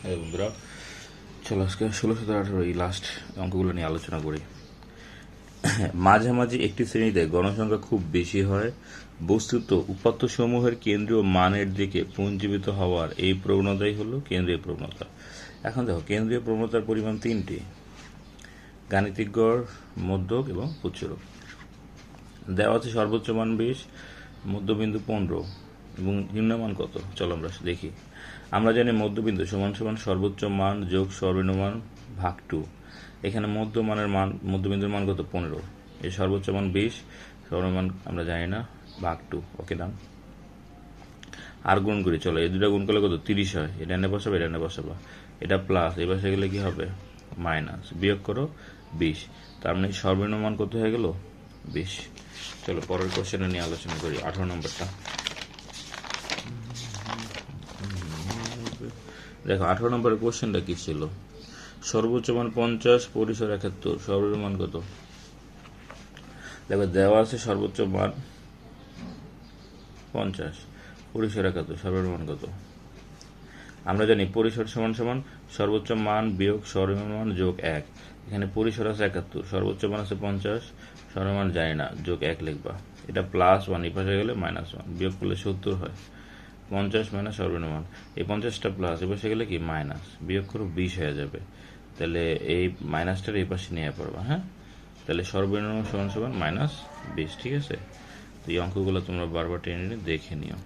বন্ধুরা, চলো আজকে 16-18 এই লাস্ট অঙ্কগুলো নিয়ে আলোচনা করি। মাঝামাঝি একটি শ্রেণীতে গণসংখ্যা খুব বেশি হয়, বস্তুত উপাত্তসমূহের কেন্দ্রীয় মানের দিকে পুঞ্জীভূত হওয়ার এই প্রবণতাই হলো কেন্দ্রীয় প্রবণতা। এখন দেখো, কেন্দ্রীয় প্রবণতার পরিমাণ তিনটি: গাণিতিক গড়, মধ্যক এবং প্রচুরক। দেওয়া আছে সর্বোচ্চ মান 20, মধ্যবিন্দু 15 এবং নিম্নমান কত। চলো আমরা দেখি। আমরা জানি মধ্যবিন্দু সমান সমান সর্বোচ্চ মান যোগ সর্বনিম্ন মান ভাগ 2। এখানে মধ্যবিন্দুর মান কত? 15। এই সর্বোচ্চ মান 20, সর্বনিম্ন মান আমরা জানি না, ভাগ 2। ওকে, ডান। আর গুণ করি, চলো এই দুটা গুণ করলে কত? 30 হয়। এটা এনে বসাবো, এটা এনে বসাবো, এটা প্লাস, এই পাশে গেলে কি হবে? মাইনাস। বিয়োগ করো 20, তার মানে সর্বনিম্ন মান কত হয়ে গেল? 20। চলো পরের কোশ্চেনে নিয়ে আলোচনা করি, 18 নম্বরটা। দেখো 18 নম্বরের কোশ্চেনটা কি ছিল? সর্বোচ্চ মান 50, পরিসর 71, সর্বনিম্ন মান কত? দেখো দেওয়া আছে সর্বোচ্চ মান 50, পরিসর 71, সর্বনিম্ন মান কত? আমরা জানি পরিসর সমান সমান সর্বোচ্চ মান বিয়োগ সর্বনিম্ন মান যোগ 1। এখানে পরিসর আছে 71, সর্বোচ্চ মান আছে 50, সর্বনিম্ন মান জানি না, যোগ 1 লিখবা। এটা +1, এই পাশে গেলে -1, বিয়োগ করলে 70 হয়। 50 মাইনাস সর্বনিম্ন মান, এই 50টা প্লাস, এ পাশে গেলে কি মাইনাস, বিয়োগ করো 20 হয়ে যাবে। তাহলে এই মাইনাসটার এই পাশে নিয়ে পড়বা। হ্যাঁ, তাহলে সর্বনিম্ন সমান সমান -20। ঠিক আছে, তো এই অঙ্কগুলো তোমরা বারবার টেনে দেখে নিও।